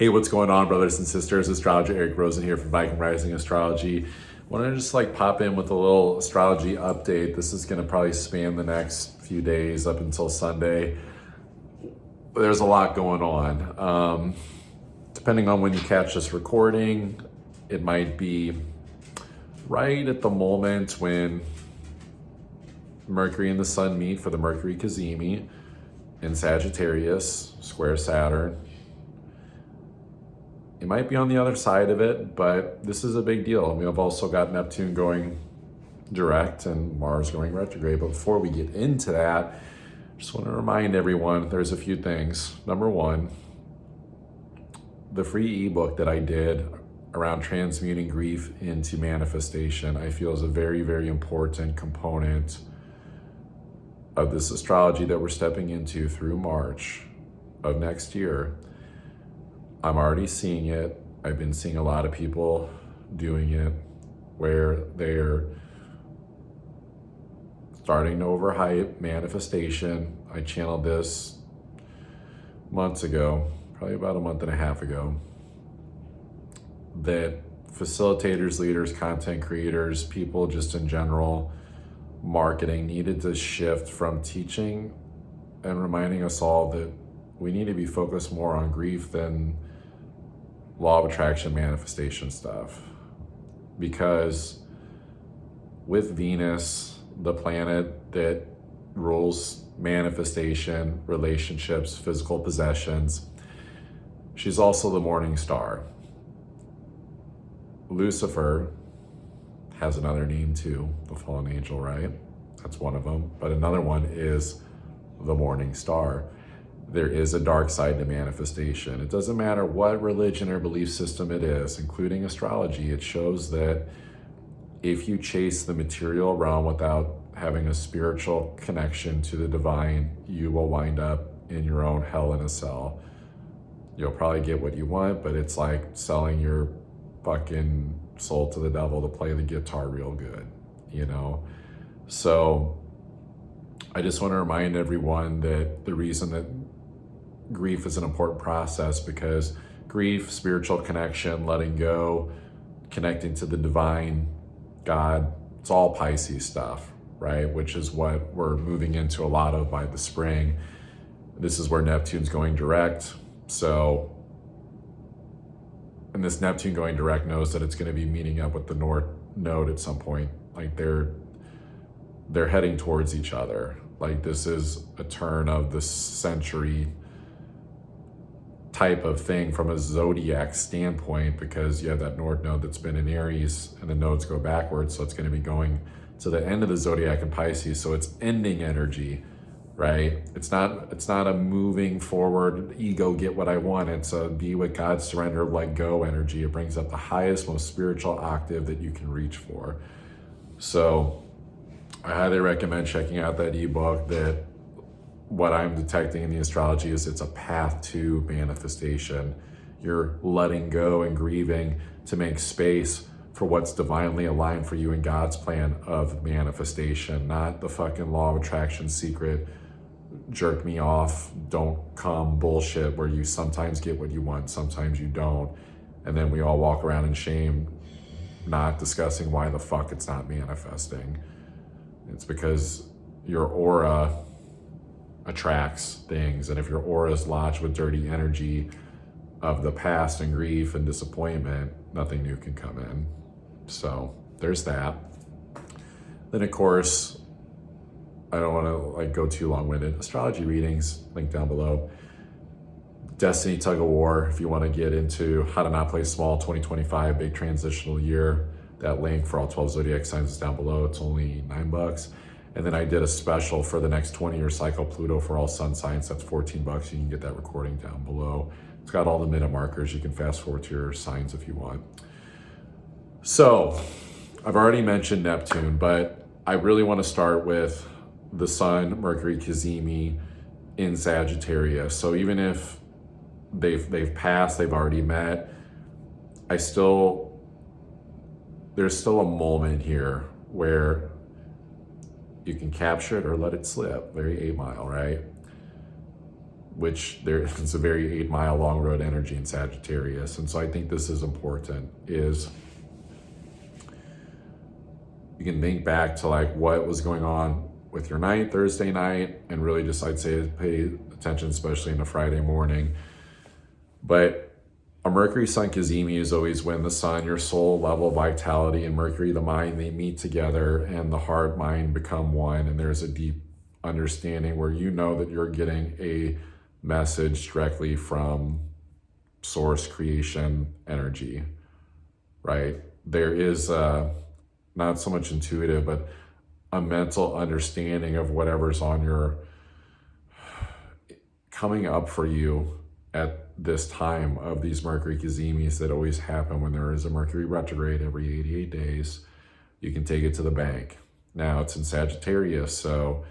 Hey, what's going on, brothers and sisters? Astrologer Eric Rosen here from Viking Rising Astrology. Want to just pop in with a little astrology update. This is going to probably span the next few days up until Sunday. There's a lot going on. Depending on when you catch this recording, it might be right at the moment when Mercury and the Sun meet for the Mercury Cazimi in Sagittarius, square Saturn. It might be on the other side of it, but this is a big deal. We have also got Neptune going direct and Mars going retrograde. But before we get into that, I just want to remind everyone there's a few things. Number one, the free ebook that I did around transmuting grief into manifestation, I feel is a very, very important component of this astrology that we're stepping into through March of next year. I'm already seeing it. I've been seeing a lot of people doing it where they're starting to overhype manifestation. I channeled this months ago, probably about a month and a half ago, that facilitators, leaders, content creators, people just in general, marketing needed to shift from teaching and reminding us all that we need to be focused more on grief than law of attraction manifestation stuff. Because with Venus, the planet that rules manifestation, relationships, physical possessions, she's also the morning star. Lucifer has another name too, the fallen angel, right? That's one of them. But another one is the morning star. There is a dark side to manifestation. It doesn't matter what religion or belief system it is, including astrology. It shows that if you chase the material realm without having a spiritual connection to the divine, you will wind up in your own hell in a cell. You'll probably get what you want, but it's like selling your fucking soul to the devil to play the guitar real good, you know? So I just want to remind everyone that the reason that grief is an important process, because grief, spiritual connection, letting go, connecting to the divine, God, it's all Pisces stuff, right? Which is what we're moving into a lot of by the spring. This is where Neptune's going direct. So, and this Neptune going direct knows that it's going to be meeting up with the North Node at some point. Like they're heading towards each other. Like this is a turn of the century type of thing from a zodiac standpoint, because you have that North Node that's been in Aries and the nodes go backwards. So it's going to be going to the end of the zodiac in Pisces. So it's ending energy, right? It's not a moving forward, ego, get what I want. It's a be with God, surrender, let go energy. It brings up the highest, most spiritual octave that you can reach for. So I highly recommend checking out that ebook. That what I'm detecting in the astrology is it's a path to manifestation. You're letting go and grieving to make space for what's divinely aligned for you in God's plan of manifestation, not the fucking law of attraction secret, jerk me off, don't come bullshit where you sometimes get what you want, sometimes you don't. And then we all walk around in shame, not discussing why the fuck it's not manifesting. It's because your aura attracts things, and if your aura is lodged with dirty energy of the past and grief and disappointment, nothing new can come in. So there's that. Then of course, I don't want to go too long-winded. Astrology readings, link down below. Destiny Tug of War, if you want to get into how to not play small 2025, big transitional year. That link for all 12 zodiac signs is down below. It's only $9. And then I did a special for the next 20-year cycle Pluto for all sun signs. That's $14. You can get that recording down below. It's got all the minute markers. You can fast forward to your signs if you want. So I've already mentioned Neptune, but I really want to start with the Sun, Mercury, Cazimi in Sagittarius. So even if they've passed, they've already met, there's still a moment here where you can capture it or let it slip. Very 8 Mile, right? which it's a very 8-mile long road energy in Sagittarius. And so I think this is important, is you can think back to like what was going on with your night, Thursday night, and really just, I'd say, pay attention, especially in the Friday morning. But a Mercury Sun Cazimi is always when the Sun, your soul level vitality, and Mercury, the mind, they meet together, and the heart, mind become one. And there's a deep understanding where you know that you're getting a message directly from source, creation, energy, right? There is not so much intuitive, but a mental understanding of whatever's on your coming up for you at this time of these Mercury Cazimis that always happen when there is a Mercury retrograde every 88 days. You can take it to the bank. Now it's in Sagittarius, so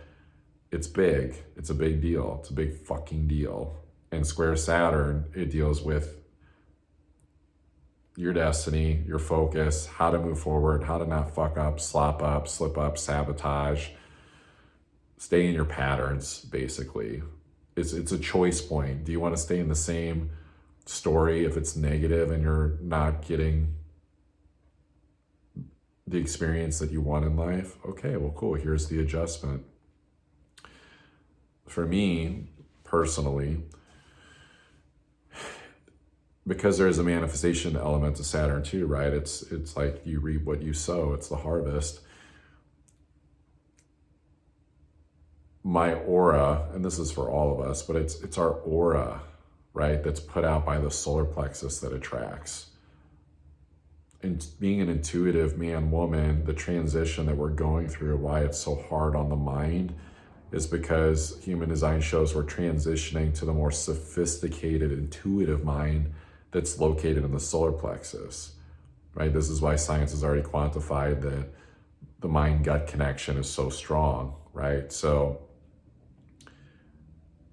it's big. It's a big deal. It's a big fucking deal. And square Saturn, it deals with your destiny, your focus, how to move forward, how to not fuck up, slop up, slip up, sabotage, stay in your patterns, basically. It's a choice point. Do you want to stay in the same story if it's negative and you're not getting the experience that you want in life? Okay, well, cool. Here's the adjustment. For me, personally, because there's a manifestation element to Saturn too, right? It's like you reap what you sow. It's the harvest. My aura, and this is for all of us, but it's our aura, right? That's put out by the solar plexus that attracts. And being an intuitive man, woman, the transition that we're going through, why it's so hard on the mind, is because human design shows we're transitioning to the more sophisticated, intuitive mind that's located in the solar plexus, right? This is why science has already quantified that the mind-gut connection is so strong, right? So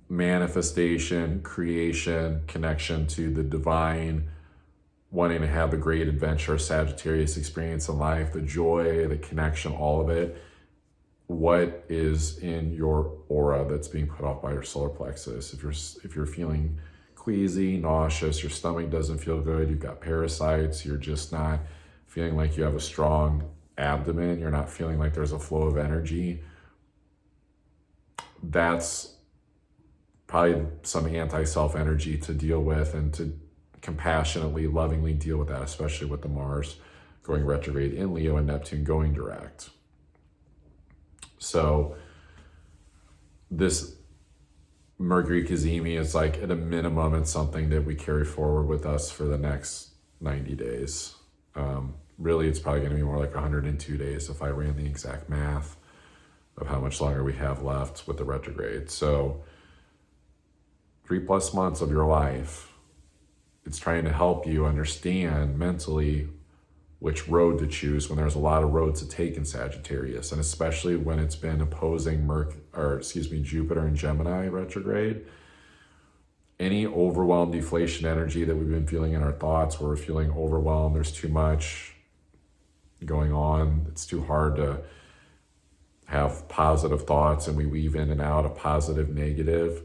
manifestation, creation, connection to the divine, wanting to have the great adventure, Sagittarius experience in life, the joy, the connection, all of it. What is in your aura that's being put off by your solar plexus? If you're feeling queasy, nauseous, your stomach doesn't feel good, you've got parasites, you're just not feeling like you have a strong abdomen, you're not feeling like there's a flow of energy, that's probably some anti-self energy to deal with, and to compassionately, lovingly deal with that, especially with the Mars going retrograde in Leo and Neptune going direct. So this Mercury Cazimi is like, at a minimum, it's something that we carry forward with us for the next 90 days. Really, it's probably going to be more like 102 days if I ran the exact math of how much longer we have left with the retrograde. So 3+ months of your life, it's trying to help you understand mentally which road to choose when there's a lot of roads to take in Sagittarius, and especially when it's been opposing Jupiter and Gemini retrograde. Any overwhelmed deflation energy that we've been feeling in our thoughts, where we're feeling overwhelmed, there's too much going on, it's too hard to have positive thoughts, and we weave in and out of positive, negative.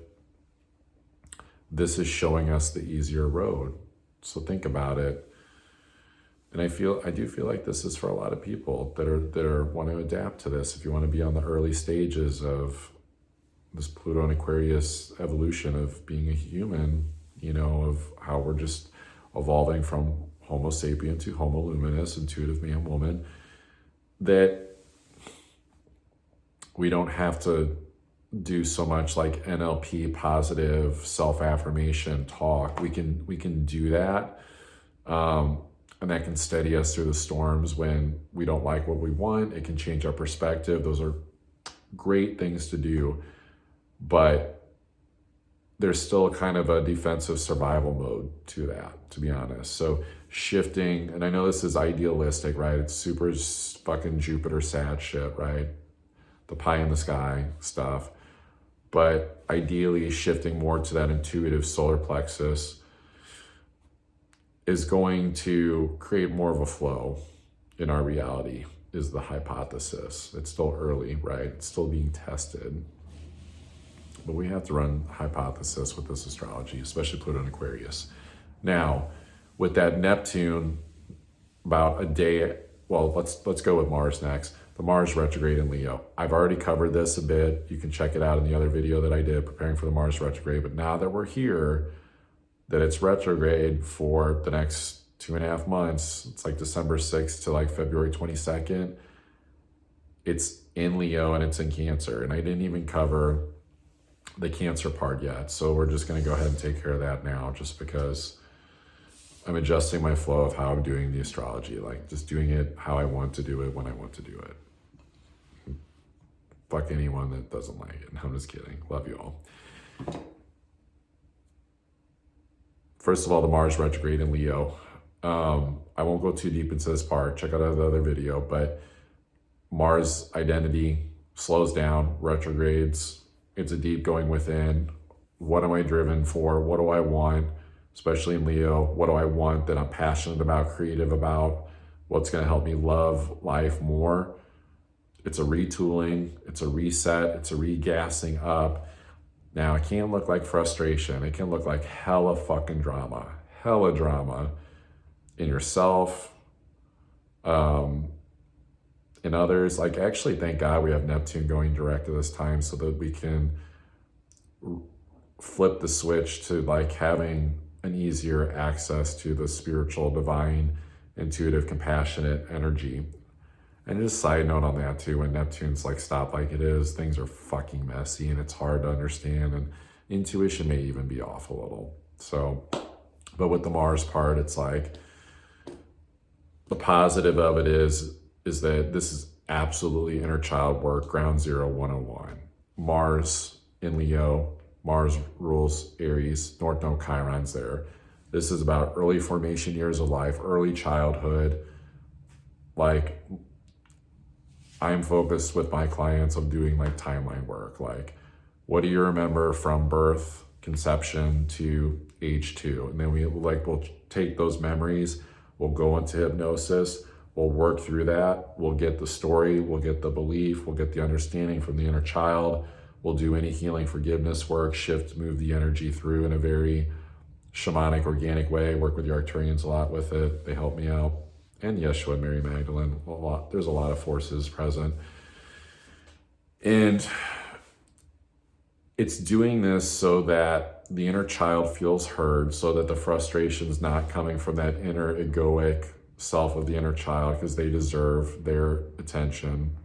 This is showing us the easier road. So think about it. And I do feel like this is for a lot of people that are want to adapt to this. If you want to be on the early stages of this Pluto and Aquarius evolution of being a human, of how we're just evolving from Homo sapien to Homo luminous, intuitive man, woman, that we don't have to do so much like NLP, positive self-affirmation talk. We can do that. And that can steady us through the storms when we don't like what we want. It can change our perspective. Those are great things to do, but there's still kind of a defensive survival mode to that, to be honest. So shifting, and I know this is idealistic, right? It's super fucking Jupiter sad shit, right? The pie in the sky stuff. But ideally shifting more to that intuitive solar plexus is going to create more of a flow in our reality, is the hypothesis. It's still early, right? It's still being tested. But we have to run hypothesis with this astrology, especially Pluto and Aquarius. Now, with that Neptune, about a day, well, let's go with Mars next. The Mars retrograde in Leo. I've already covered this a bit. You can check it out in the other video that I did preparing for the Mars retrograde. But now that we're here, that it's retrograde for the next 2.5 months, it's like December 6th to like February 22nd. It's in Leo and it's in Cancer. And I didn't even cover the Cancer part yet. So we're just going to go ahead and take care of that now, just because I'm adjusting my flow of how I'm doing the astrology, like just doing it how I want to do it when I want to do it. Fuck anyone that doesn't like it. I'm just kidding. Love you all. First of all, the Mars retrograde in Leo. I won't go too deep into this part. Check out the other video, but Mars identity slows down, retrogrades. It's a deep going within. What am I driven for? What do I want? Especially in Leo, what do I want that I'm passionate about, creative about? What's going to help me love life more? It's a retooling, it's a reset, it's a regassing up. Now, it can look like frustration. It can look like hella fucking drama in yourself, in others. Like, actually, thank God we have Neptune going direct at this time so that we can flip the switch to like having an easier access to the spiritual, divine, intuitive, compassionate energy. And just side note on that too, when Neptune's like stopped like it is, things are fucking messy and it's hard to understand, and intuition may even be off a little. So, but with the Mars part, it's like, the positive of it is that this is absolutely inner child work, ground zero 101. Mars in Leo, Mars rules Aries, North Node Chiron's there. This is about early formation years of life, early childhood. Like, I'm focused with my clients on doing like timeline work. Like, what do you remember from birth, conception to age 2? And then we'll take those memories, we'll go into hypnosis, we'll work through that, we'll get the story, we'll get the belief, we'll get the understanding from the inner child. We'll do any healing, forgiveness work, move the energy through in a very shamanic, organic way. Work with the Arcturians a lot with it. They help me out. And Yeshua and Mary Magdalene, there's a lot of forces present. And it's doing this so that the inner child feels heard, so that the frustration is not coming from that inner egoic self of the inner child, because they deserve their attention,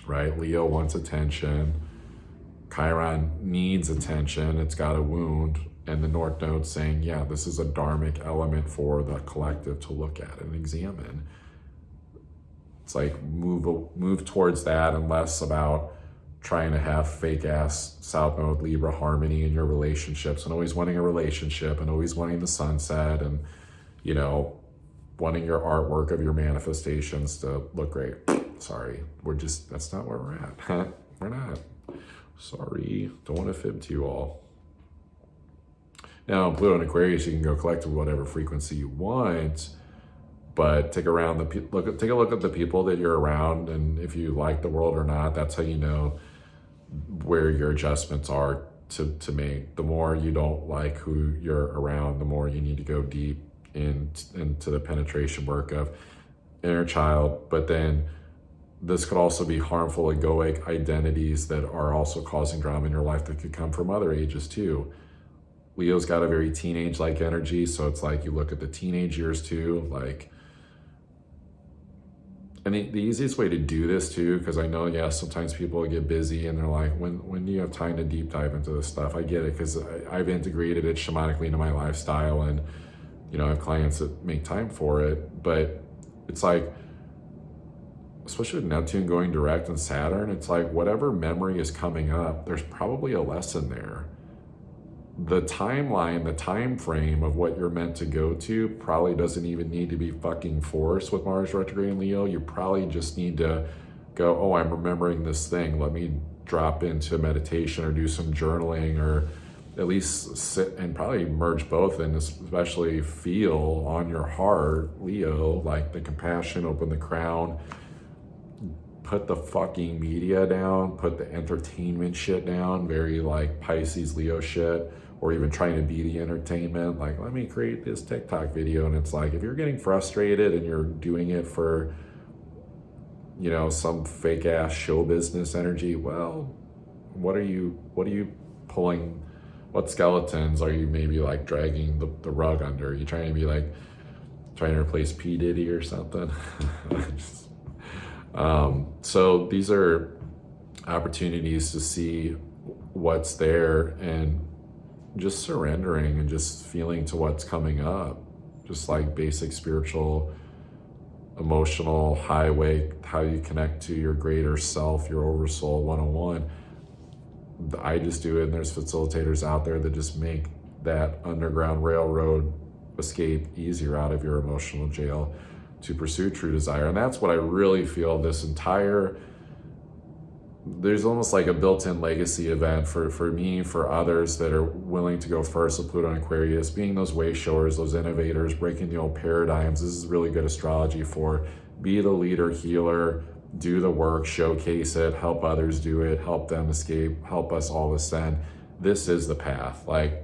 right? Leo wants attention. Chiron needs attention. It's got a wound. And the North Node saying, yeah, this is a dharmic element for the collective to look at and examine. It's like move towards that, and less about trying to have fake ass South Node Libra harmony in your relationships, and always wanting a relationship, and always wanting the sunset, and, you know, wanting your artwork of your manifestations to look great. Sorry, that's not where we're at. We're not. Sorry, don't want to fib to you all. Now, Pluto and Aquarius, you can go collect whatever frequency you want, but take a look at the people that you're around, and if you like the world or not, that's how you know where your adjustments are to make. The more you don't like who you're around, the more you need to go deep into the penetration work of inner child. But then this could also be harmful egoic identities that are also causing drama in your life that could come from other ages too. Leo's got a very teenage-like energy, so it's like you look at the teenage years too, like, and the easiest way to do this too, because I know, yeah, sometimes people get busy and they're like, when do you have time to deep dive into this stuff? I get it, because I've integrated it shamanically into my lifestyle, and, you know, I have clients that make time for it, but it's like, especially with Neptune going direct and Saturn, it's like whatever memory is coming up, there's probably a lesson there. The timeline, the time frame of what you're meant to go to probably doesn't even need to be fucking forced with Mars retrograde in Leo. You probably just need to go, oh, I'm remembering this thing. Let me drop into meditation or do some journaling, or at least sit and probably merge both, and especially feel on your heart, Leo, like the compassion, open the crown, put the fucking media down, put the entertainment shit down, very like Pisces, Leo shit, or even trying to be the entertainment. Like, let me create this TikTok video. And it's like, if you're getting frustrated and you're doing it for, you know, some fake ass show business energy, well, what are you pulling? What skeletons are you maybe like dragging the rug under? Are you trying to be like, trying to replace P. Diddy or something? So these are opportunities to see what's there and just surrendering and just feeling to what's coming up. Just like basic spiritual, emotional highway, how you connect to your greater self, your oversoul 101. I just do it, and there's facilitators out there that just make that underground railroad escape easier out of your emotional jail to pursue true desire. And that's what I really feel this entire, there's almost like a built-in legacy event for me, for others that are willing to go first with Pluto and Aquarius, being those way showers, those innovators, breaking the old paradigms. This is really good astrology for be the leader, healer, do the work, showcase it, help others do it, help them escape, help us all ascend. This is the path. Like,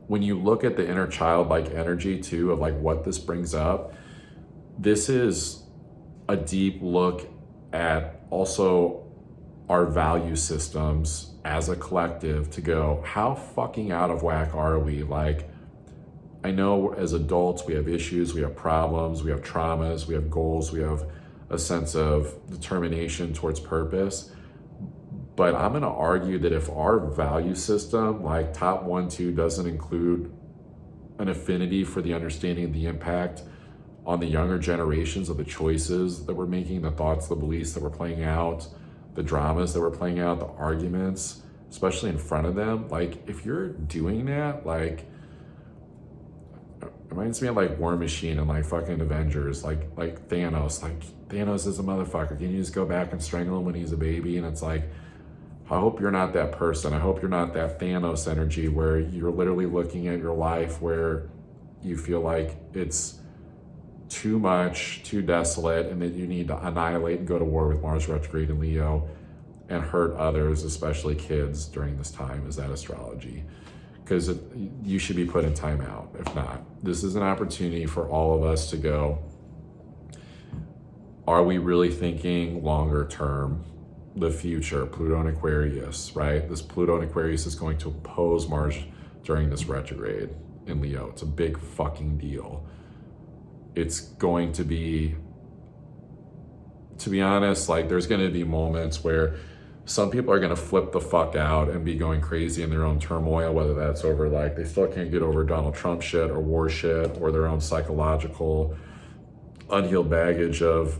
when you look at the inner childlike energy too, of like what this brings up, this is a deep look at also our value systems as a collective, to go, how fucking out of whack are we? Like, I know as adults we have issues, we have problems, we have traumas, we have goals, we have a sense of determination towards purpose. But I'm going to argue that if our value system, like top 1, 2, doesn't include an affinity for the understanding of the impact on the younger generations of the choices that we're making, the thoughts, the beliefs that we're playing out, the dramas that we're playing out, the arguments, especially in front of them. Like, if you're doing that, like, it reminds me of like War Machine and like fucking Avengers, like Thanos. Like, Thanos is a motherfucker. Can you just go back and strangle him when he's a baby? And it's like, I hope you're not that person. I hope you're not that Thanos energy where you're literally looking at your life where you feel like it's too much, too desolate, and that you need to annihilate and go to war with Mars retrograde in Leo and hurt others, especially kids, during this time. Is that astrology? Because you should be put in timeout. If not, this is an opportunity for all of us to go, are we really thinking longer term? The future, Pluto and Aquarius, right? This Pluto and Aquarius is going to oppose Mars during this retrograde in Leo. It's a big fucking deal. It's going to be honest, like, there's going to be moments where some people are going to flip the fuck out and be going crazy in their own turmoil, whether that's over like they still can't get over Donald Trump shit or war shit, or their own psychological unhealed baggage of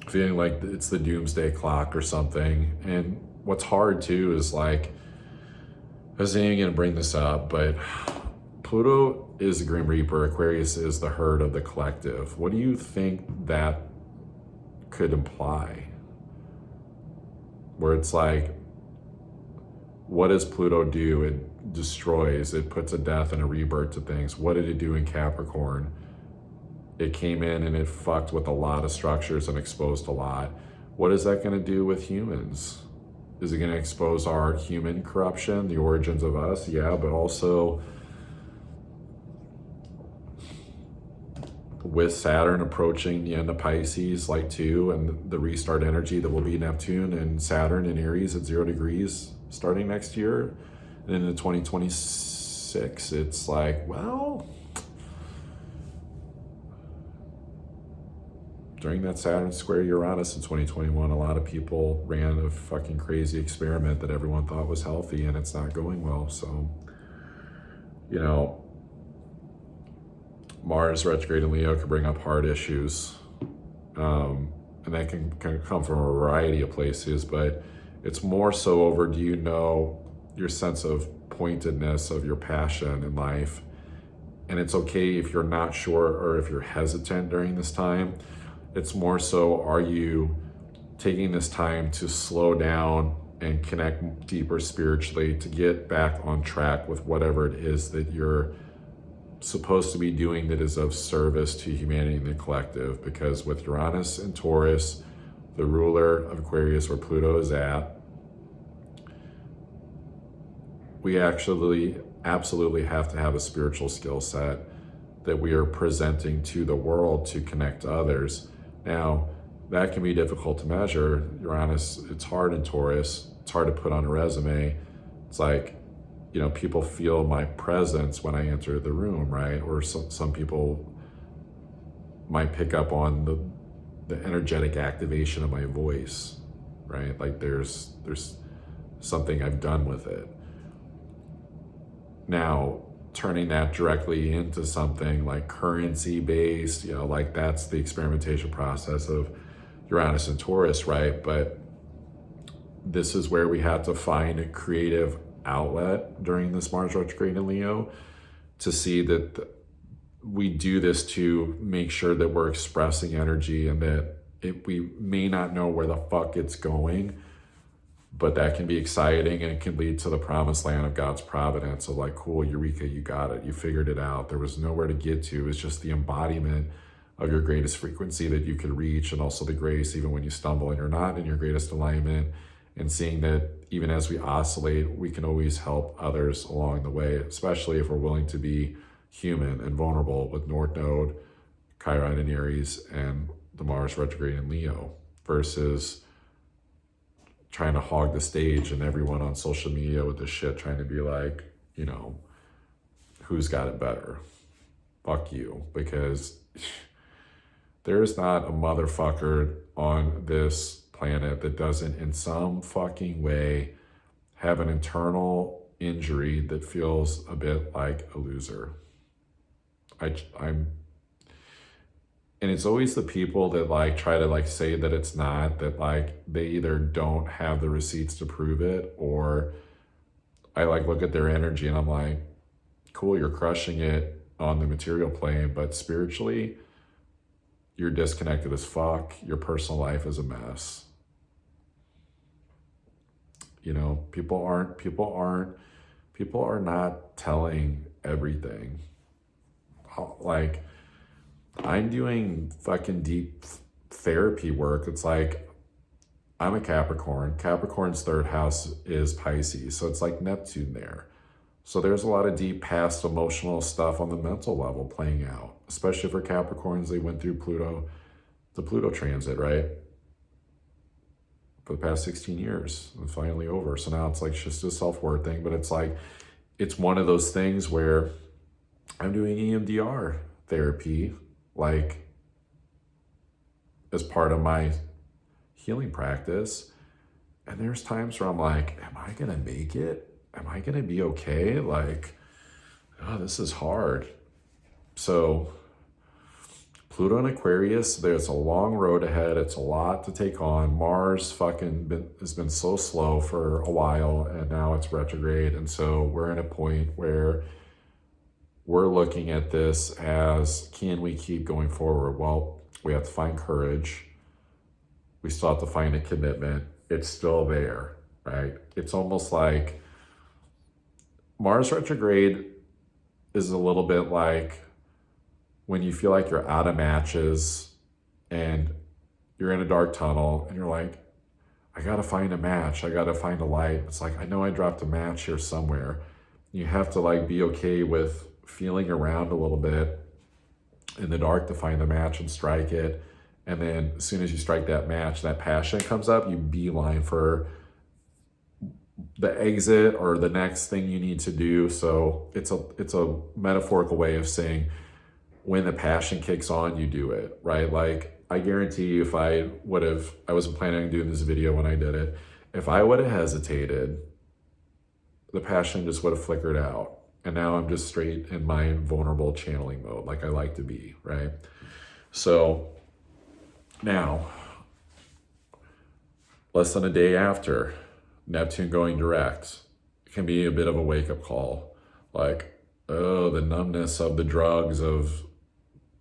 feeling like it's the doomsday clock or something. And what's hard too is like, I wasn't even gonna bring this up, but Pluto is the Grim Reaper, Aquarius is the herd of the collective. What do you think that could imply? Where it's like, what does Pluto do? It destroys, it puts a death and a rebirth to things. What did it do in Capricorn? It came in and it fucked with a lot of structures and exposed a lot. What is that going to do with humans? Is it going to expose our human corruption, the origins of us? Yeah, but also with Saturn approaching the end of Pisces, like too, and the restart energy that will be Neptune and Saturn in Aries at 0 degrees starting next year and into 2026, it's like, well, during that Saturn square Uranus in 2021, a lot of people ran a fucking crazy experiment that everyone thought was healthy, and it's not going well. So, you know, Mars retrograde in Leo can bring up heart issues. And that can come from a variety of places, but it's more so over, do you know your sense of pointedness of your passion in life? And it's okay if you're not sure or if you're hesitant during this time. It's more so, are you taking this time to slow down and connect deeper spiritually to get back on track with whatever it is that you're supposed to be doing that is of service to humanity and the collective? Because with Uranus and Taurus, the ruler of Aquarius, where Pluto is at, we actually absolutely have to have a spiritual skill set that we are presenting to the world to connect to others. Now, that can be difficult to measure. Uranus, it's hard in Taurus. It's hard to put on a resume. It's like, you know, people feel my presence when I enter the room, right? Or some people might pick up on the energetic activation of my voice, right? Like there's something I've done with it. Now, turning that directly into something like currency based, you know, like that's the experimentation process of Uranus and Taurus, right? But this is where we had to find a creative outlet during this Mars retrograde in Leo to see that we do this to make sure that we're expressing energy, and that we may not know where the fuck it's going, but that can be exciting, and it can lead to the promised land of God's providence of like, cool, Eureka, you got it. You figured it out. There was nowhere to get to. It's just the embodiment of your greatest frequency that you could reach, and also the grace even when you stumble and you're not in your greatest alignment, and seeing that even as we oscillate, we can always help others along the way, especially if we're willing to be human and vulnerable with North Node, Chiron in Aries, and the Mars retrograde in Leo, versus trying to hog the stage and everyone on social media with this shit trying to be like, you know, who's got it better? Fuck you. Because there's not a motherfucker on this planet that doesn't in some fucking way have an internal injury that feels a bit like a loser. And it's always the people that like try to like say that it's not, that like they either don't have the receipts to prove it, or I like look at their energy and I'm like, cool, you're crushing it on the material plane, but spiritually you're disconnected as fuck. Your personal life is a mess. You know, people are not telling everything. Like, I'm doing fucking deep therapy work. It's like, I'm a Capricorn. Capricorn's third house is Pisces. So it's like Neptune there. So there's a lot of deep past emotional stuff on the mental level playing out, especially for Capricorns. They went through the Pluto transit, right? For the past 16 years. It's finally over. So now it's like just a self-worth thing. But it's like, it's one of those things where I'm doing EMDR therapy, like as part of my healing practice. And there's times where I'm like, am I gonna make it? Am I gonna be okay? Like, oh, this is hard. So Pluto and Aquarius, there's a long road ahead. It's a lot to take on. Mars has been so slow for a while, and now it's retrograde. And so we're in a point where we're looking at this as, can we keep going forward? Well, we have to find courage. We still have to find a commitment. It's still there, right? It's almost like Mars retrograde is a little bit like when you feel like you're out of matches and you're in a dark tunnel and you're like, I gotta find a match. I gotta find a light. It's like, I know I dropped a match here somewhere. You have to like be okay with feeling around a little bit in the dark to find the match and strike it. And then as soon as you strike that match, that passion comes up, you beeline for the exit or the next thing you need to do. So it's a metaphorical way of saying when the passion kicks on, you do it, right? Like, I guarantee you, if I wasn't planning on doing this video when I did it, if I would have hesitated, the passion just would have flickered out. And now I'm just straight in my vulnerable channeling mode, like I like to be, right? So now, less than a day after Neptune going direct, it can be a bit of a wake-up call. Like, oh, the numbness of the drugs, of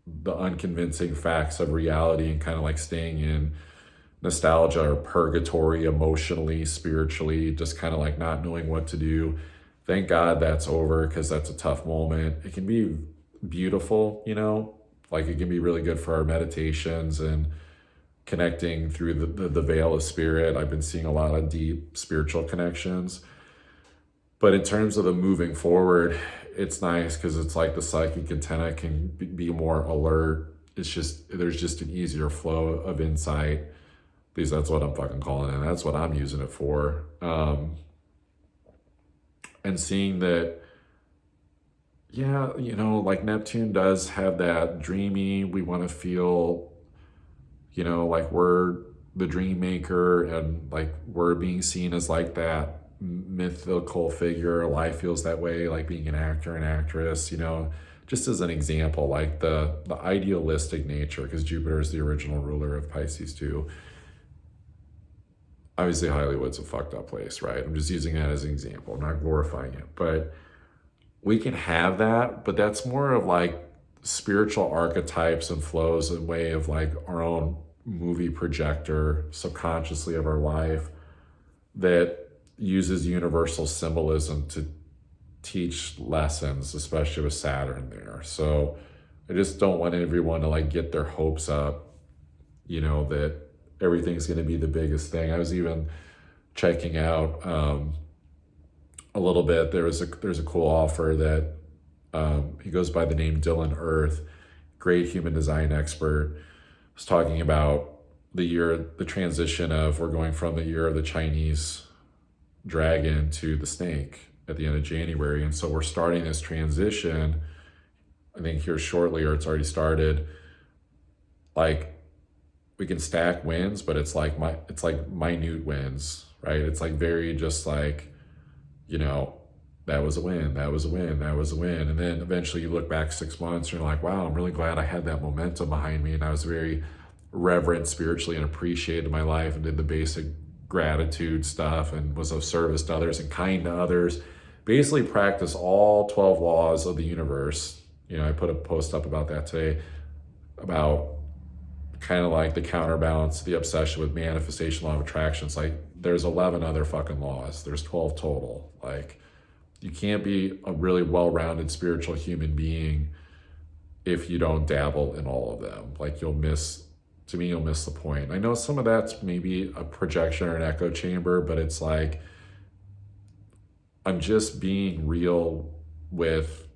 the unconvincing facts of reality, and kind of like staying in nostalgia or purgatory emotionally, spiritually, just kind of like not knowing what to do. Thank God that's over, because that's a tough moment. It can be beautiful, you know, like it can be really good for our meditations and connecting through the veil of spirit. I've been seeing a lot of deep spiritual connections. But in terms of the moving forward, it's nice because it's like the psychic antenna can be more alert. It's just, there's just an easier flow of insight. At least that's what I'm fucking calling it. And that's what I'm using it for. And seeing that, yeah, you know, like Neptune does have that dreamy, we want to feel, you know, like we're the dream maker, and like we're being seen as like that mythical figure. Life feels that way, like being an actor and actress, you know, just as an example, like the idealistic nature, because Jupiter is the original ruler of Pisces too. Obviously Hollywood's a fucked up place, right? I'm just using that as an example. I'm not glorifying it, but we can have that, but that's more of like spiritual archetypes and flows, a way of like our own movie projector subconsciously of our life that uses universal symbolism to teach lessons, especially with Saturn there. So I just don't want everyone to like get their hopes up, you know, that everything's going to be the biggest thing. I was even checking out a little bit. There's a cool offer that he goes by the name Dylan Earth, great human design expert, was talking about the transition of, we're going from the year of the Chinese dragon to the snake at the end of January. And so we're starting this transition, I think here shortly, or it's already started. Like, we can stack wins, but it's like minute wins, right? It's like very just like, you know, that was a win, that was a win, that was a win. And then eventually you look back 6 months and you're like, wow, I'm really glad I had that momentum behind me. And I was very reverent spiritually and appreciated my life and did the basic gratitude stuff and was of service to others and kind to others. Basically practice all 12 laws of the universe. You know, I put a post up about that today, about kind of like the counterbalance, the obsession with manifestation, law of attraction. It's like there's 11 other fucking laws. There's 12 total. Like, you can't be a really well-rounded spiritual human being if you don't dabble in all of them. Like, you'll miss the point. I know some of that's maybe a projection or an echo chamber, but it's like, I'm just being real with,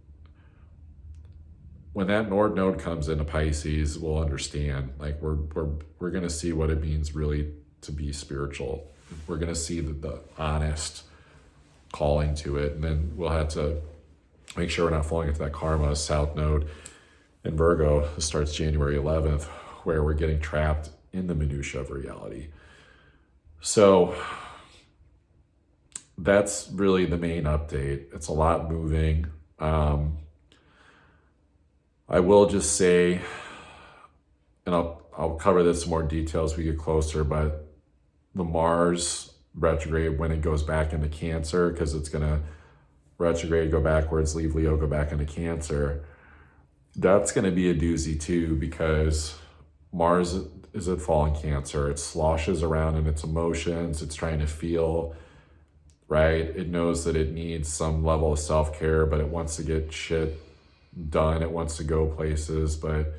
when that Nord node comes into Pisces, we'll understand. Like, we're gonna see what it means really to be spiritual. We're gonna see the honest calling to it, and then we'll have to make sure we're not falling into that karma. South node in Virgo starts January 11th, where we're getting trapped in the minutia of reality. So that's really the main update. It's a lot moving. I will just say, and I'll cover this in more detail as we get closer, but the Mars retrograde, when it goes back into Cancer, because it's going to retrograde, go backwards, leave Leo, go back into Cancer, that's going to be a doozy too, because Mars is at fall in Cancer. It sloshes around in its emotions. It's trying to feel, right? It knows that it needs some level of self-care, but it wants to get shit done. It wants to go places, but it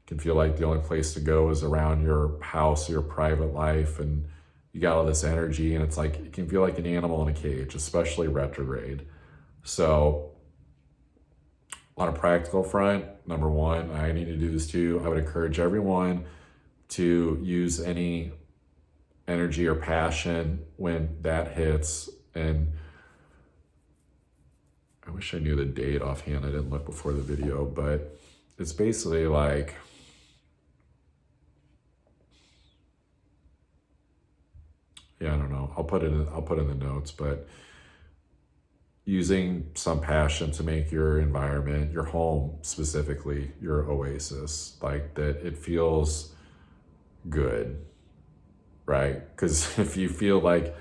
can feel like the only place to go is around your house, your private life, and you got all this energy, and it's like, it can feel like an animal in a cage, especially retrograde. So on a practical front, number one, I need to do this too. I would encourage everyone to use any energy or passion when that hits. And I wish I knew the date offhand. I didn't look before the video, but it's basically like, yeah, I don't know. I'll put it in the notes, but using some passion to make your environment, your home specifically, your oasis, like that it feels good, right? Because if you feel like,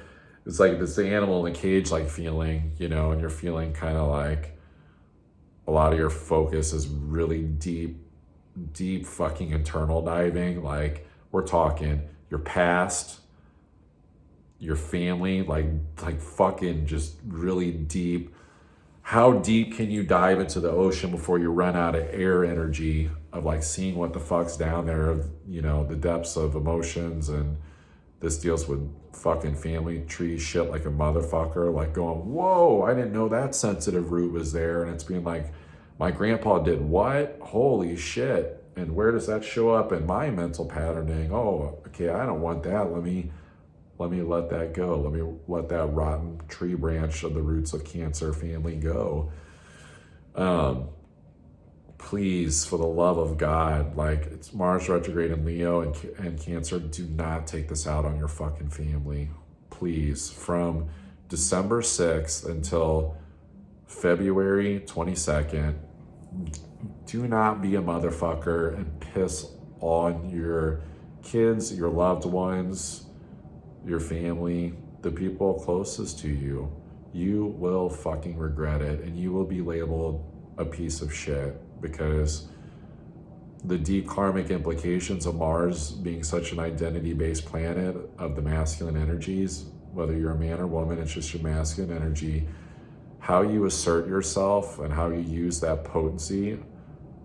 it's like this animal in the cage like feeling, you know, and you're feeling kind of like a lot of your focus is really deep fucking internal diving. Like, we're talking your past, your family, like fucking just really deep. how deep can you dive into the ocean before you run out of air energy of like seeing what the fuck's down there, of, you know, the depths of emotions. And this deals with fucking family tree shit like a motherfucker, like going, whoa, I didn't know that sensitive root was there. And it's being like, my grandpa did what? Holy shit. And where does that show up in my mental patterning? Oh, okay, I don't want that. Let me let that go. Let me let that rotten tree branch of the roots of Cancer family go. Please, for the love of God, like, it's Mars retrograde in Leo and Cancer, do not take this out on your fucking family. Please, from December 6th until February 22nd, do not be a motherfucker and piss on your kids, your loved ones, your family, the people closest to you. You will fucking regret it, and you will be labeled a piece of shit, because the deep karmic implications of Mars being such an identity-based planet of the masculine energies, whether you're a man or woman, it's just your masculine energy. How you assert yourself and how you use that potency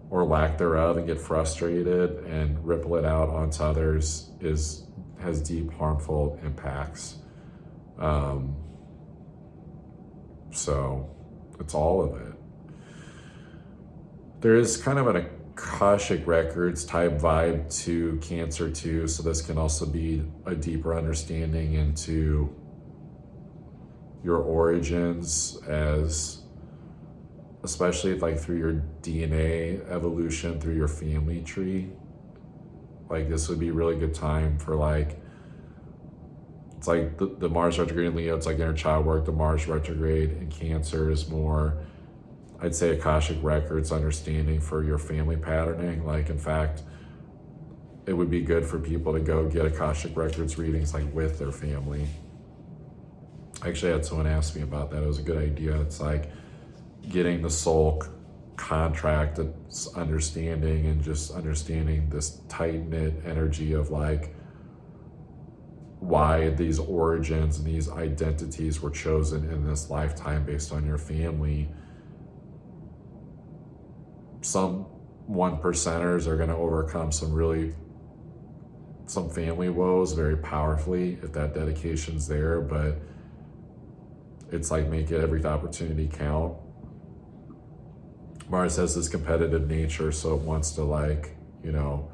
or lack thereof and get frustrated and ripple it out onto others has deep harmful impacts. So it's all of it. There is kind of an Akashic Records type vibe to Cancer too, so this can also be a deeper understanding into your origins, as especially like through your DNA evolution, through your family tree. Like, this would be a really good time for, like, it's like the Mars retrograde in Leo, it's like inner child work. The Mars retrograde in Cancer is more, I'd say, Akashic Records understanding for your family patterning. Like, in fact, it would be good for people to go get Akashic Records readings like with their family. I actually had someone ask me about that. It was a good idea. It's like getting the soul contract, it's understanding, and just understanding this tight-knit energy of like why these origins and these identities were chosen in this lifetime based on your family. Some 1%ers are going to overcome some family woes very powerfully if that dedication's there, but it's like, make it every opportunity count. Mars has this competitive nature, so it wants to, like, you know,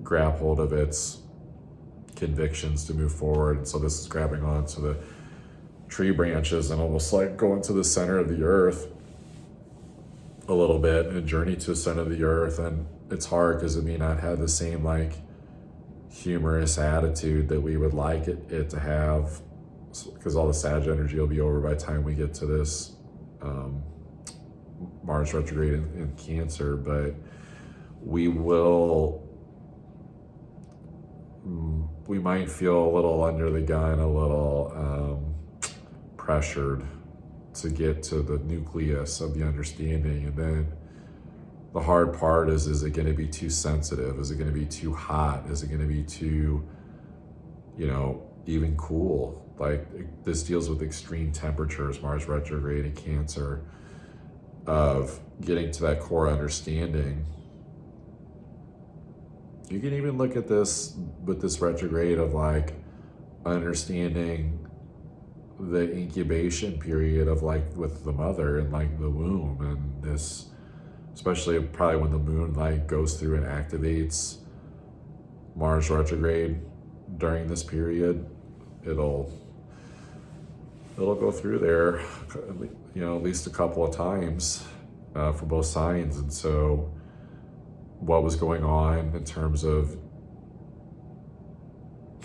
grab hold of its convictions to move forward. And so this is grabbing onto the tree branches and almost like going to the center of the earth a little bit, and a journey to the center of the earth. And it's hard because it may not have the same like humorous attitude that we would like it to have, because all the Sag energy will be over by the time we get to this Mars retrograde in Cancer. But we might feel a little under the gun, a little pressured to get to the nucleus of the understanding. And then the hard part is it going to be too sensitive? Is it going to be too hot? Is it going to be too, you know, even cool? Like, this deals with extreme temperatures, Mars retrograde in Cancer, of getting to that core understanding. You can even look at this with this retrograde of like understanding the incubation period of like with the mother and like the womb, and this, especially probably when the moon like goes through and activates Mars retrograde during this period, it'll go through there, you know, at least a couple of times for both signs. And so what was going on in terms of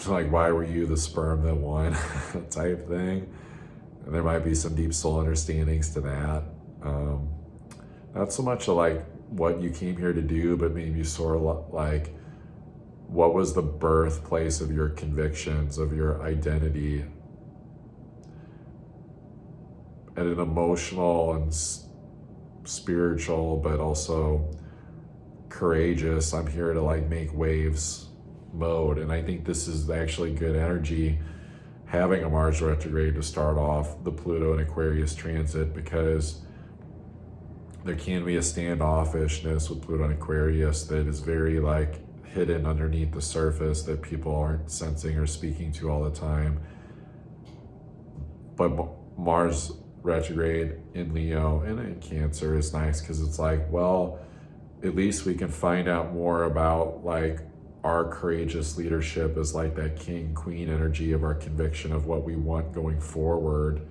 like, why were you the sperm that won type thing? And there might be some deep soul understandings to that. Not so much like what you came here to do, but maybe sort of like, what was the birthplace of your convictions, of your identity, at an emotional and spiritual, but also courageous, I'm here to like make waves mode. And I think this is actually good energy, having a Mars retrograde to start off the Pluto and Aquarius transit, because There can be a standoffishness with Pluto and Aquarius that is very like hidden underneath the surface that people aren't sensing or speaking to all the time. But Mars retrograde in Leo and in Cancer is nice because it's like, well, at least we can find out more about like our courageous leadership as like that king queen energy of our conviction of what we want going forward.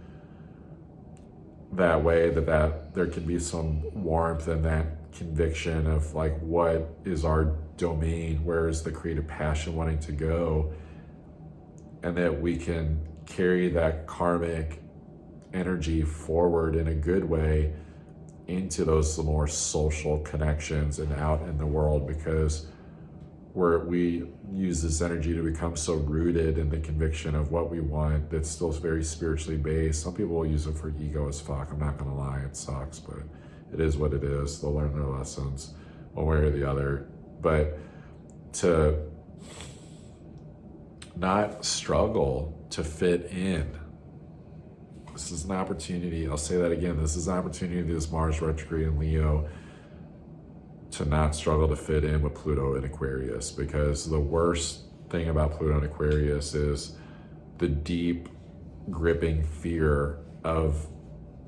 That way that there can be some warmth in that conviction of like what is our domain, where is the creative passion wanting to go, and that we can carry that karmic energy forward in a good way into those more social connections and out in the world, because we use this energy to become so rooted in the conviction of what we want that's still very spiritually based. Some people will use it for ego as fuck. I'm not gonna lie, it sucks, but it is what it is. They'll learn their lessons one way or the other. But to not struggle to fit in. This is an opportunity. I'll say that again. This is an opportunity, this Mars retrograde in Leo, to not struggle to fit in with Pluto in Aquarius, because the worst thing about Pluto in Aquarius is the deep, gripping fear of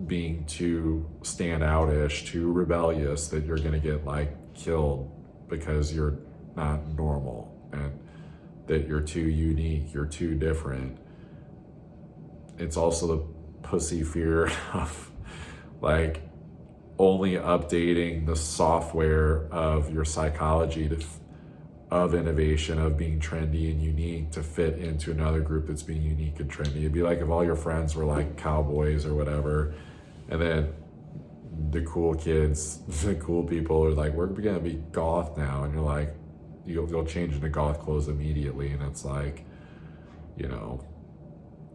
being too standout-ish, too rebellious, that you're going to get like killed because you're not normal, and that you're too unique, you're too different. It's also the pussy fear of like only updating the software of your psychology of innovation, of being trendy and unique to fit into another group that's being unique and trendy. It'd be like if all your friends were like cowboys or whatever, and then the cool kids, the cool people are like, we're gonna be goth now, and you're like, you'll change into goth clothes immediately, and it's like, you know,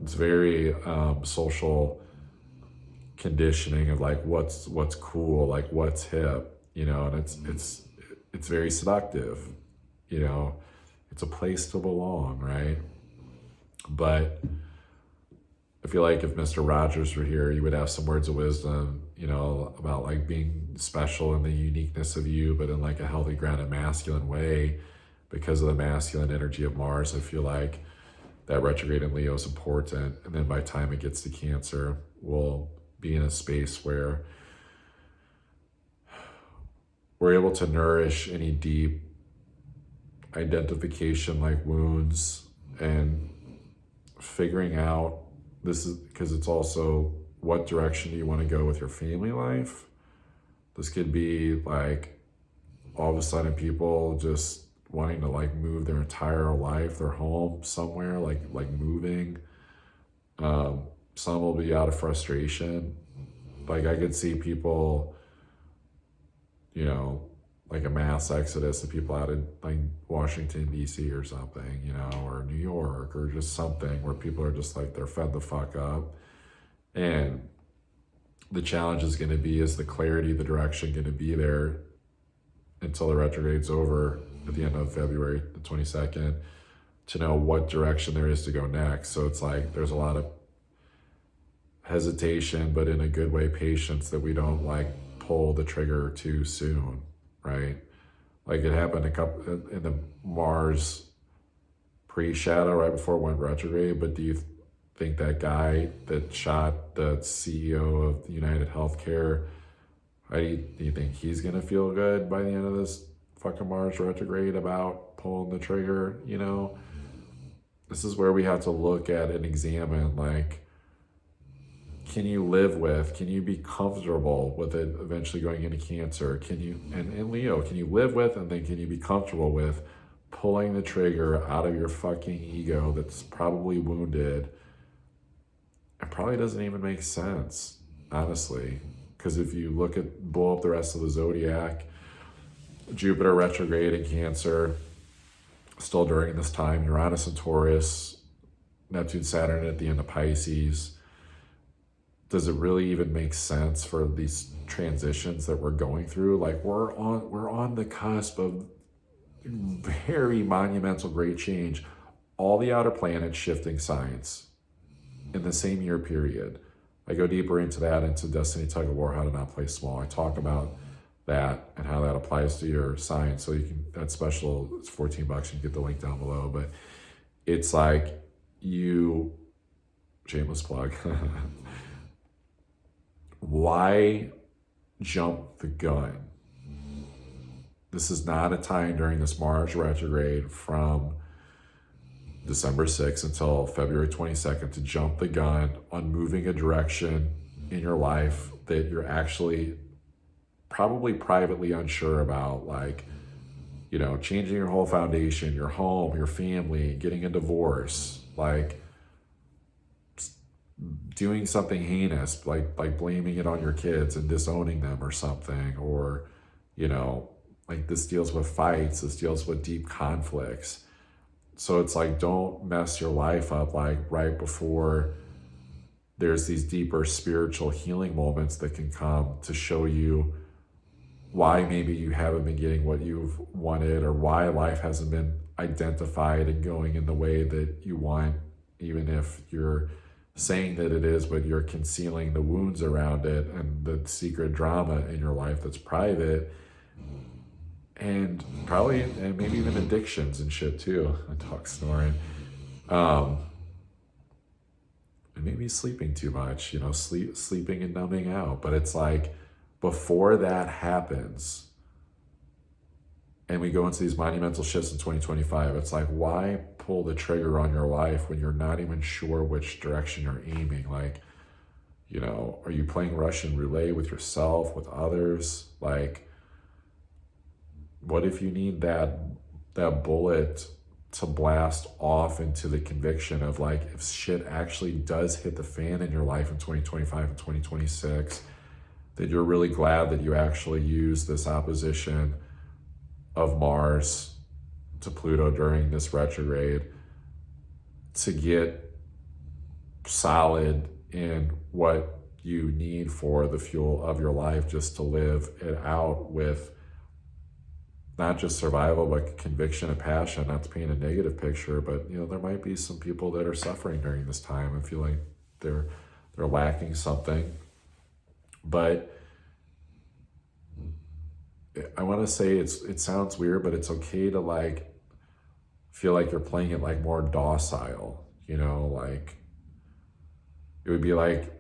it's very social conditioning of like what's cool, like what's hip, you know, and it's very seductive, you know, it's a place to belong, right? But I feel like if Mr. Rogers were here, you would have some words of wisdom, you know, about like being special and the uniqueness of you, but in like a healthy, grounded, masculine way, because of the masculine energy of Mars. I feel like that retrograde in Leo is important, and then by the time it gets to Cancer, we'll be in a space where we're able to nourish any deep identification like wounds, and figuring out, this is because it's also what direction do you want to go with your family life. This could be like all of a sudden people just wanting to like move their entire life, their home somewhere, like moving. Some will be out of frustration. Like I could see people, you know, like a mass exodus of people out in like Washington, D.C. or something, you know, or New York, or just something where people are just like, they're fed the fuck up. And the challenge is going to be, is the clarity, the direction going to be there until the retrograde's over at the end of February, the 22nd, to know what direction there is to go next. So it's like, there's a lot of hesitation, but in a good way, patience, that we don't like pull the trigger too soon, right? Like it happened in the Mars pre-shadow right before it went retrograde. But do you think that guy that shot the CEO of United Healthcare, do you think he's gonna feel good by the end of this fucking Mars retrograde about pulling the trigger? You know, this is where we have to look at and examine, like, can you live with, can you be comfortable with it eventually going into Cancer? Can you, and in Leo, can you live with, and then can you be comfortable with pulling the trigger out of your fucking ego that's probably wounded? It probably doesn't even make sense, honestly. Because if you blow up the rest of the zodiac, Jupiter retrograde in Cancer, still during this time, Uranus and Taurus, Neptune, Saturn at the end of Pisces. Does it really even make sense for these transitions that we're going through? Like we're on the cusp of very monumental, great change. All the outer planets shifting signs in the same year period. I go deeper into that, into Destiny Tug of War, how to not play small. I talk about that and how that applies to your sign. So you can, that's special, it's $14. You can get the link down below. But it's like shameless plug. Why jump the gun? This is not a time during this Mars retrograde from December 6th until February 22nd to jump the gun on moving a direction in your life that you're actually probably privately unsure about, like, you know, changing your whole foundation, your home, your family, getting a divorce, like doing something heinous, like blaming it on your kids and disowning them or something, or, you know, like this deals with fights, this deals with deep conflicts. So it's like, don't mess your life up like right before there's these deeper spiritual healing moments that can come to show you why maybe you haven't been getting what you've wanted, or why life hasn't been identified and going in the way that you want, even if you're saying that it is, but you're concealing the wounds around it and the secret drama in your life that's private, and probably, and maybe even addictions and shit too. I talk snoring. And maybe sleeping too much, you know, sleeping and numbing out. But it's like, before that happens, and we go into these monumental shifts in 2025, it's like, why pull the trigger on your life when you're not even sure which direction you're aiming? Like, you know, are you playing Russian roulette with yourself, with others? Like, what if you need that bullet to blast off into the conviction of, like, if shit actually does hit the fan in your life in 2025 and 2026, that you're really glad that you actually used this opposition of Mars to Pluto during this retrograde to get solid in what you need for the fuel of your life, just to live it out with not just survival, but conviction and passion. Not to paint a negative picture, but, you know, there might be some people that are suffering during this time and feel like they're lacking something. But I want to say it sounds weird, but it's okay to, like, feel like you're playing it like more docile, you know, like it would be like,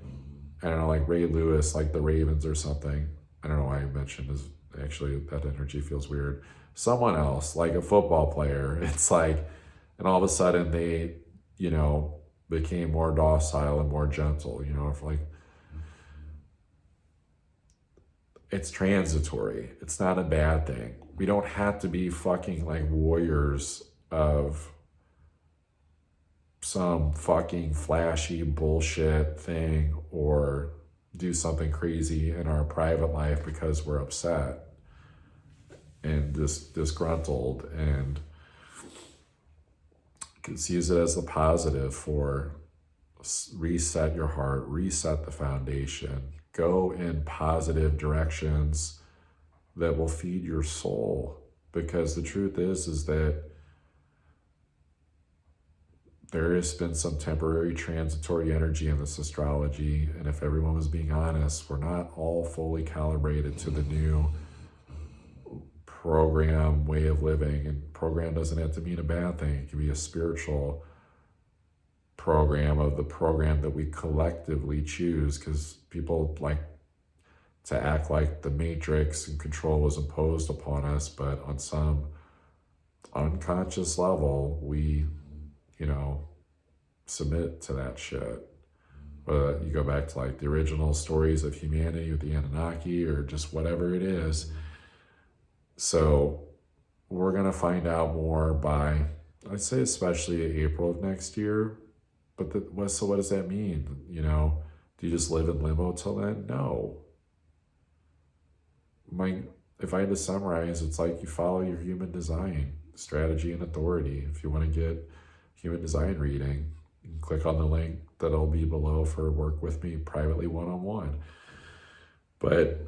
I don't know, like Ray Lewis, like the Ravens or something. I don't know why I mentioned this. Actually, that energy feels weird. Someone else, like a football player, it's like, and all of a sudden they, you know, became more docile and more gentle, you know, if like, it's transitory. It's not a bad thing. We don't have to be fucking like warriors of some fucking flashy bullshit thing, or do something crazy in our private life because we're upset and disgruntled, and let's use it as the positive for reset your heart, reset the foundation, go in positive directions that will feed your soul. Because the truth is that there has been some temporary transitory energy in this astrology, and if everyone was being honest, we're not all fully calibrated to the new program way of living. And program doesn't have to mean a bad thing. It can be a spiritual program of the program that we collectively choose, because people like to act like the matrix and control was imposed upon us, but on some unconscious level, we, you know, submit to that shit. Whether you go back to like the original stories of humanity with the Anunnaki, or just whatever it is. So we're going to find out more by, I'd say especially April of next year. But so what does that mean? You know, do you just live in limbo till then? No. If I had to summarize, it's like you follow your human design strategy and authority. If you want to get human design reading, you can click on the link that'll be below for work with me privately one-on-one. But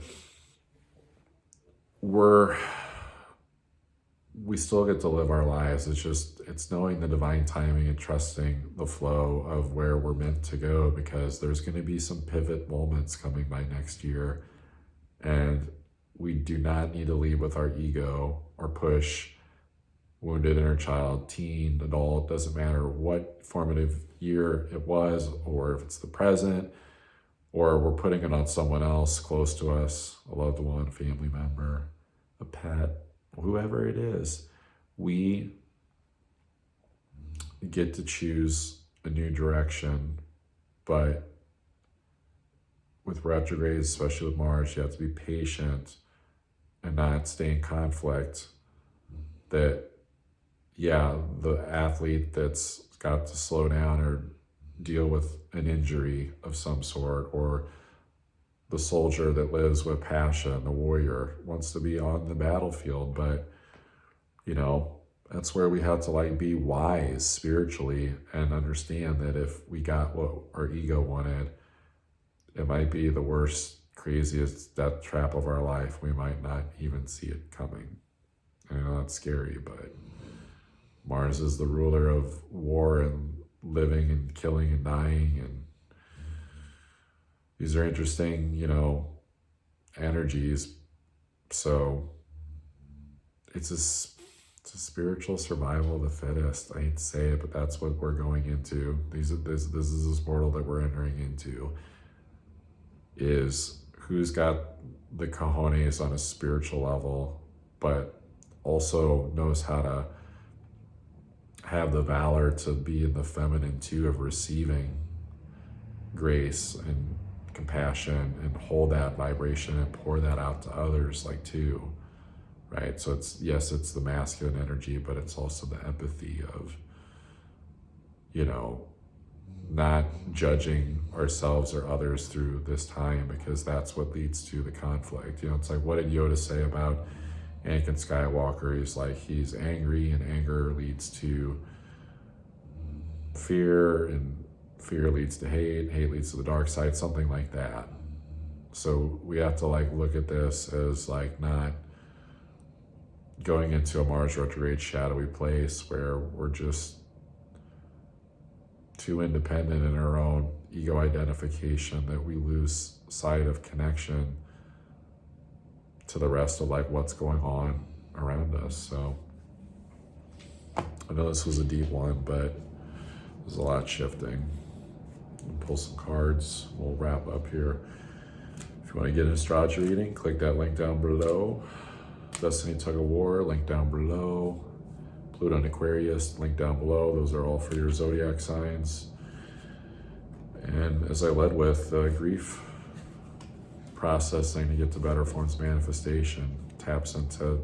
we still get to live our lives. It's knowing the divine timing and trusting the flow of where we're meant to go, because there's going to be some pivot moments coming by next year. And we do not need to lead with our ego or push wounded inner child, teen, adult, doesn't matter what formative year it was, or if it's the present, or we're putting it on someone else close to us, a loved one, family member, a pet, whoever it is. We get to choose a new direction, but with retrogrades, especially with Mars, you have to be patient and not stay in conflict. That, yeah, the athlete that's got to slow down or deal with an injury of some sort, or the soldier that lives with passion, the warrior wants to be on the battlefield, but that's where we have to like be wise spiritually and understand that if we got what our ego wanted, it might be the worst, craziest death trap of our life. We might not even see it coming. I know that's scary, but Mars is the ruler of war and living and killing and dying, and these are interesting, energies. So it's a spiritual survival of the fittest. I hate to say it, but that's what we're going into. This is this portal that we're entering into, is who's got the cojones on a spiritual level, but also knows how to have the valor to be in the feminine too, of receiving grace and compassion and hold that vibration and pour that out to others too, right? So it's the masculine energy, but it's also the empathy of, not judging ourselves or others through this time, because that's what leads to the conflict. It's like, what did Yoda say about Anakin Skywalker? He's angry, and anger leads to fear, and fear leads to hate, hate leads to the dark side, something like that. So we have to look at this as not going into a Mars retrograde shadowy place where we're just too independent in our own ego identification that we lose sight of connection to the rest of what's going on around us. So I know this was a deep one, but there's a lot shifting. We'll pull some cards. We'll wrap up here. If you want to get an astrology reading, click that link down below. Destiny Tug of War, link down below. Pluto and Aquarius, link down below. Those are all for your zodiac signs. And as I led with, grief processing to get to better forms manifestation taps into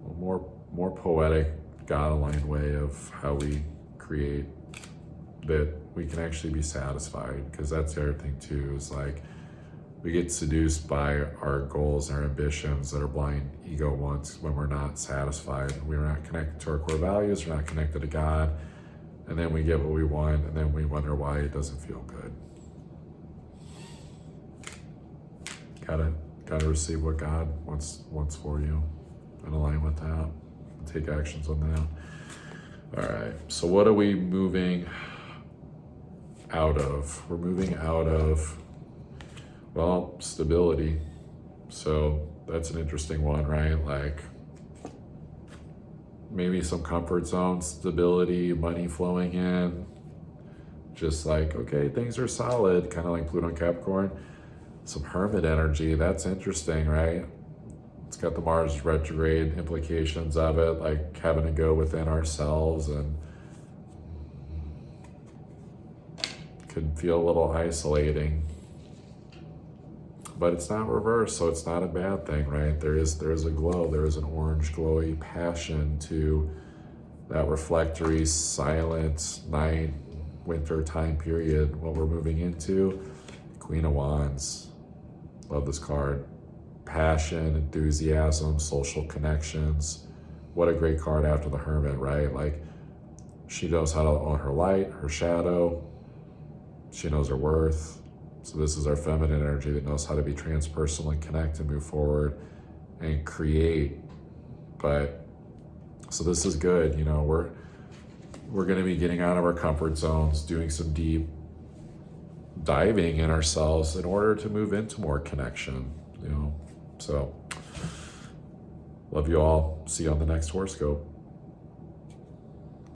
a more poetic, God-aligned way of how we create, that we can actually be satisfied. Because that's the other thing too, is we get seduced by our goals and our ambitions that our blind ego wants when we're not satisfied. We're not connected to our core values, we're not connected to God, and then we get what we want, and then we wonder why it doesn't feel good. Gotta receive what God wants for you and align with that. Take actions on that. All right, so what are we moving out of? We're moving out of, well, stability. So that's an interesting one, right? Maybe some comfort zone stability, money flowing in, just okay, things are solid, kind of like Pluto and Capricorn. Some hermit energy, that's interesting, right? It's got the Mars retrograde implications of it, having to go within ourselves, and could feel a little isolating. But it's not reversed, so it's not a bad thing, right? There is a glow, there is an orange glowy passion to that reflectory, silent night, winter time period. What we're moving into, Queen of Wands. Love this card. Passion, enthusiasm, social connections. What a great card after the Hermit, right? She knows how to own her light, her shadow. She knows her worth. So this is our feminine energy that knows how to be transpersonal and connect and move forward and create But so this is good. You know, we're going to be getting out of our comfort zones, doing some deep diving in ourselves in order to move into more connection, you know. So love you all. See you on the next horoscope.